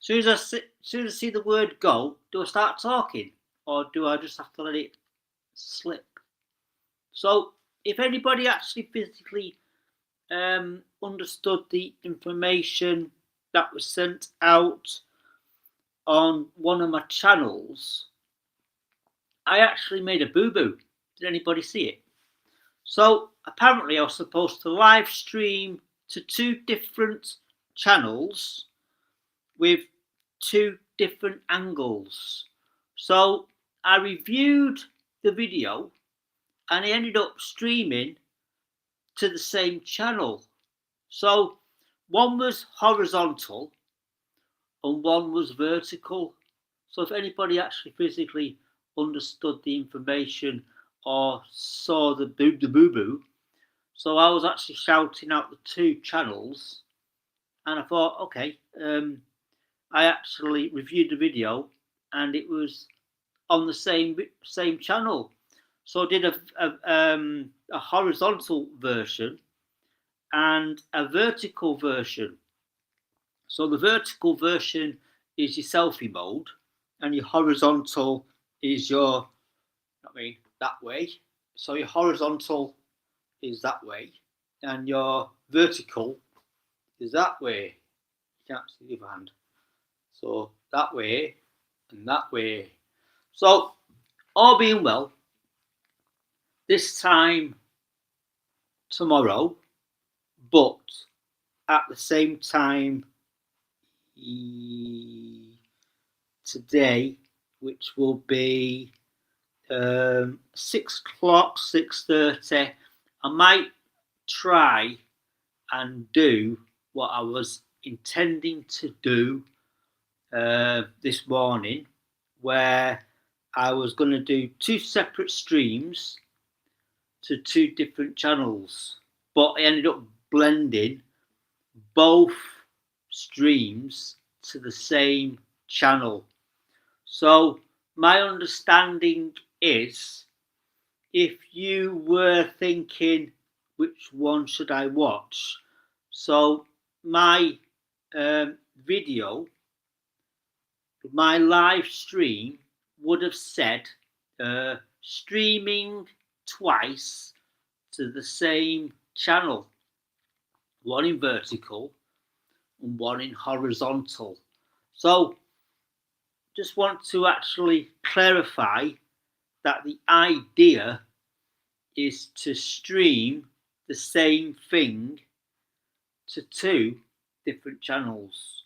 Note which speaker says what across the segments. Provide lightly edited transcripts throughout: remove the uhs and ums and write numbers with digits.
Speaker 1: Soon as I see the word go, do I start talking, or do I just have to let it slip? So, if anybody actually physically understood the information that was sent out on one of my channels, I actually made a boo-boo. Did anybody see it? So apparently I was supposed to live stream to 2 different channels with 2 different angles. So I reviewed the video and I ended up streaming to the same channel. So one was horizontal and one was vertical. So if anybody actually physically understood the information or saw the boo-boo, so I was actually shouting out the 2 channels, and I thought, okay, I actually reviewed the video, and it was on the same channel. So I did a horizontal version and a vertical version. So the vertical version is your selfie mode, and your horizontal is your, that way. So your horizontal is that way, and your vertical is that way. You can't see the other hand. So that way and that way. So all being well, this time tomorrow, but at the same time today, which will be 6 o'clock, 6:30, I might try and do what I was intending to do this morning, where I was going to do 2 separate streams to 2 different channels, but I ended up blending both streams to the same channel. So my understanding is, if you were thinking which one should I watch, so my video, my live stream would have said streaming twice to the same channel, one in vertical and one in horizontal. So just want to actually clarify that the idea is to stream the same thing to 2 different channels,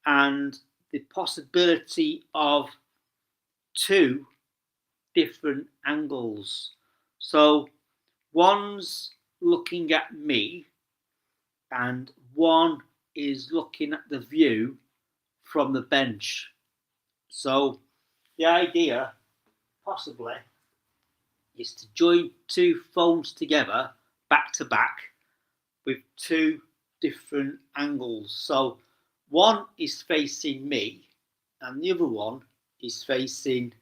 Speaker 1: and the possibility of 2 different angles. So one's looking at me and one is looking at the view from the bench. So the idea possibly is to join 2 phones together back to back with 2 different angles. So one is facing me and the other one is facing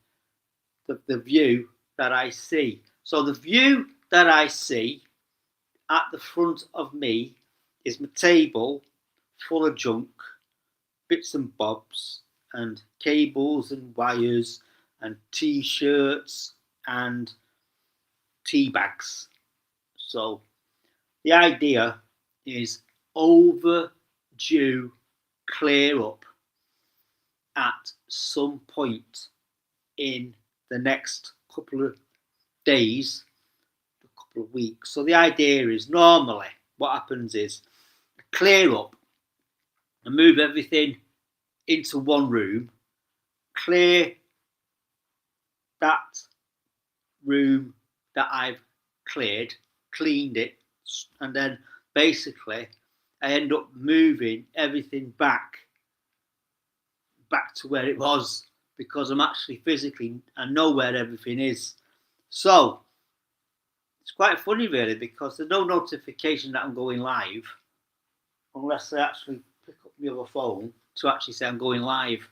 Speaker 1: the view that I see. So the view that I see at the front of me is my table full of junk, bits and bobs, and cables and wires and t-shirts and tea bags. So the idea is overdue clear up at some point in the next couple of days, a couple of weeks. So the idea is, normally what happens is clear up and move everything into one room, clear that room that I've cleaned it, and then basically I end up moving everything back to where it was, because I'm actually physically, I know where everything is. So it's quite funny really, because there's no notification that I'm going live unless I actually pick up my other phone to actually say I'm going live.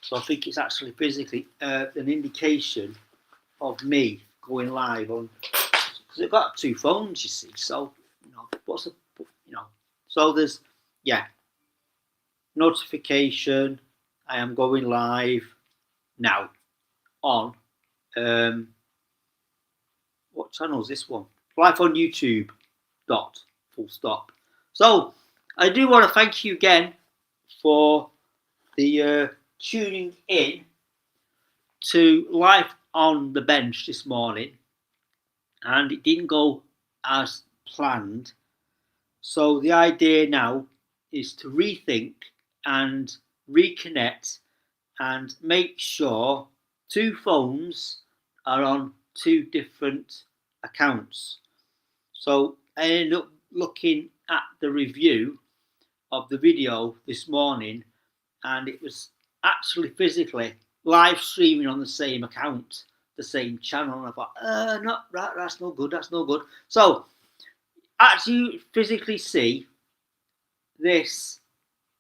Speaker 1: So I think it's actually physically an indication of me going live on, because I've got 2 phones, you see. So what's the, so there's, yeah. notification. I am going live now on what channel is this one? Live on YouTube. Full stop. So I do want to thank you again for the tuning in to Live on the Bench this morning, and it didn't go as planned. So the idea now is to rethink and reconnect and make sure 2 phones are on 2 different accounts. So I ended up looking at the review of the video this morning, and it was actually physically live streaming on the same account, the same channel. And I thought, not right, that's no good, that's no good. So as you physically see, this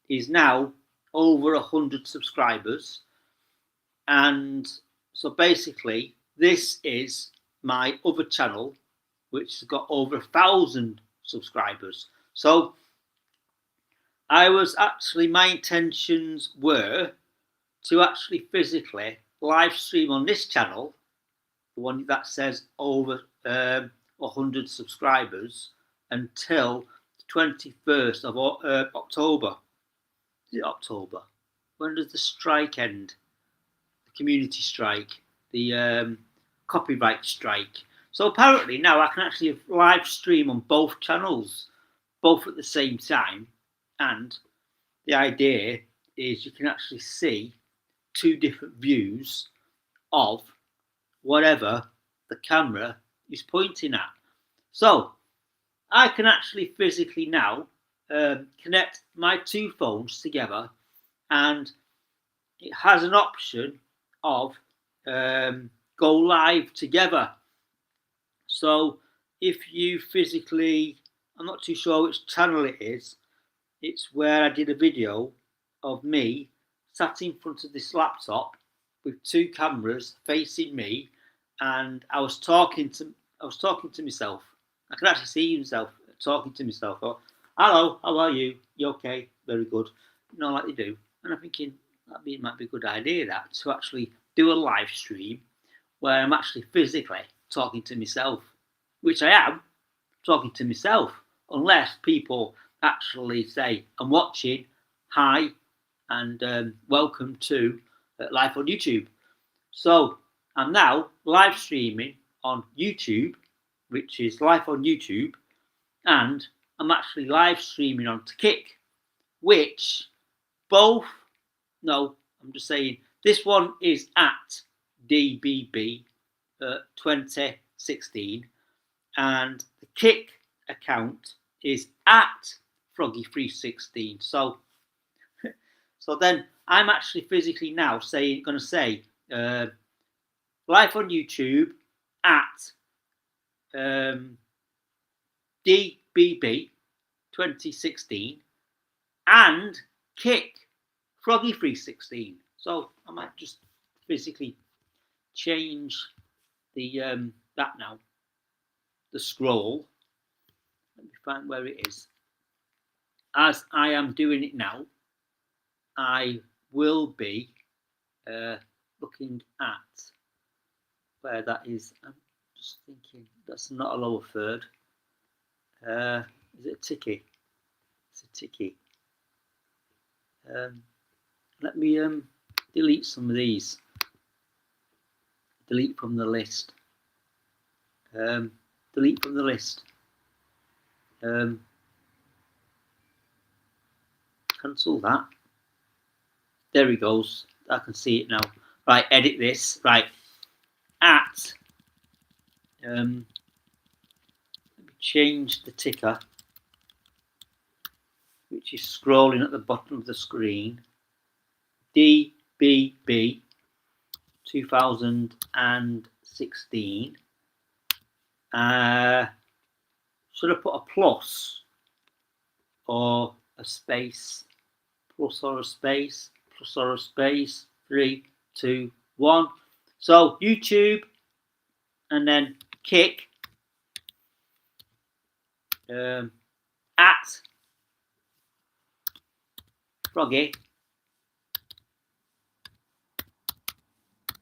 Speaker 1: is now over 100 subscribers, and so basically this is my other channel, which has got over 1,000 subscribers. So my intentions were to actually physically live stream on this channel, the one that says over 100 subscribers, until the 21st of October. Is it October? When does the strike end? The community strike, the copyright strike. So apparently now I can actually live stream on both channels, both at the same time, and the idea is you can actually see 2 different views of whatever the camera is pointing at. So I can actually physically now connect my 2 phones together, and it has an option of go live together. So if you physically, I'm not too sure which channel it is, it's where I did a video of me sat in front of this laptop with 2 cameras facing me, and I was talking to myself. I could actually see myself talking to myself. Oh, hello, how are you? You okay? Very good. Like they do. And I'm thinking that might be a good idea, that to actually do a live stream where I'm actually physically talking to myself, which I am talking to myself, unless people actually say, I'm watching, hi, and welcome to Live on YouTube. So I'm now live streaming on YouTube, which is Live on YouTube, and I'm actually live streaming onto Kick, which I'm just saying, this one is at DBB 2016, and the Kick account is at F.R.O.G 316. So then I'm actually physically now going to say live on YouTube at DBB 2016 and Kick F.R.O.G 316. So I might just physically change the that now, the scroll. Let me find where it is. As I am doing it now, I will be looking at where that is. I'm just thinking that's not a lower third. Is it a ticky? It's a ticky. Let me delete some of these. Delete from the list. Delete from the list. Cancel that. There he goes. I can see it now. Right, edit this. Right, at let me change the ticker, which is scrolling at the bottom of the screen. DBB 2016. Should I put a plus or a space? Plus or a space? Plus or a space? 3, 2, 1. So YouTube, and then Kick at Froggy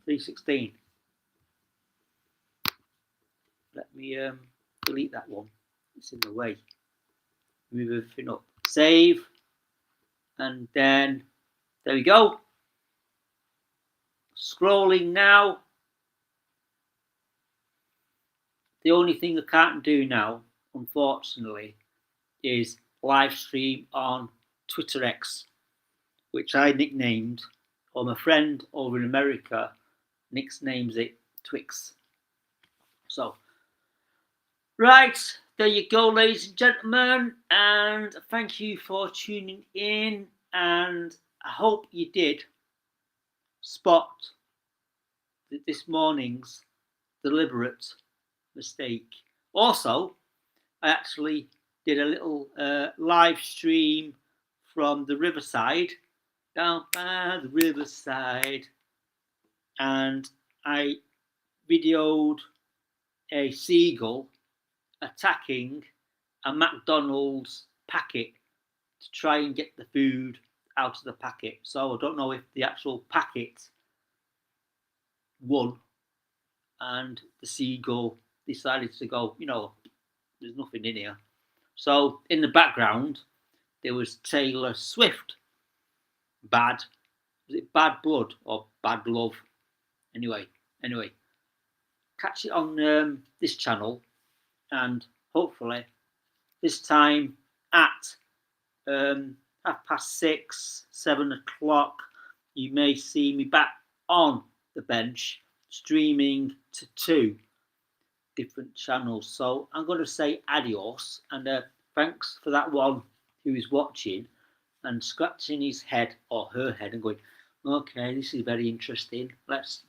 Speaker 1: 316. Let me delete that one. It's in the way. Move everything up. Save. And then there we go. Scrolling now. The only thing I can't do now, unfortunately, is live stream on Twitter X, which I nicknamed, or my friend over in America nicknames it Twix. So, right, there you go, ladies and gentlemen, and thank you for tuning in, and I hope you did spot this morning's deliberate mistake. Also, I actually did a little live stream from the riverside, down by the riverside, and I videoed a seagull attacking a McDonald's packet to try and get the food out of the packet. So I don't know if the actual packet won and the seagull decided to go, there's nothing in here. So in the background, there was Taylor Swift. Was it Bad Blood or Bad Love? Anyway, catch it on this channel, and hopefully this time at 6:30, 7 o'clock, you may see me back on the bench streaming to 2 different channels. So I'm going to say adios, and thanks for that one who is watching and scratching his head or her head and going, okay, this is very interesting. Let's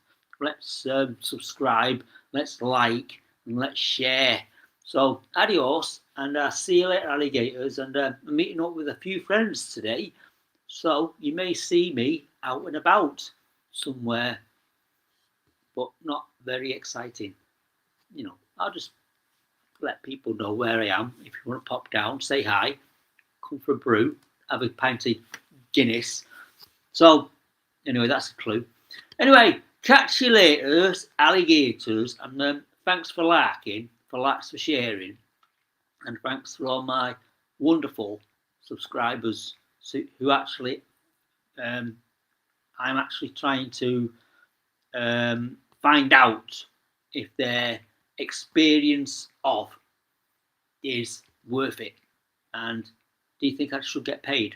Speaker 1: subscribe, let's like, and let's share. So adios, and see you later, alligators. And I'm meeting up with a few friends today, so you may see me out and about somewhere, but not very exciting. I'll just let people know where I am. If you want to pop down, say hi, come for a brew, have a pint of Guinness. So anyway, that's a clue. Anyway, catch you later, alligators, and thanks for liking, for sharing, and thanks for all my wonderful subscribers who actually I'm actually trying to find out if their experience of is worth it, and do you think I should get paid?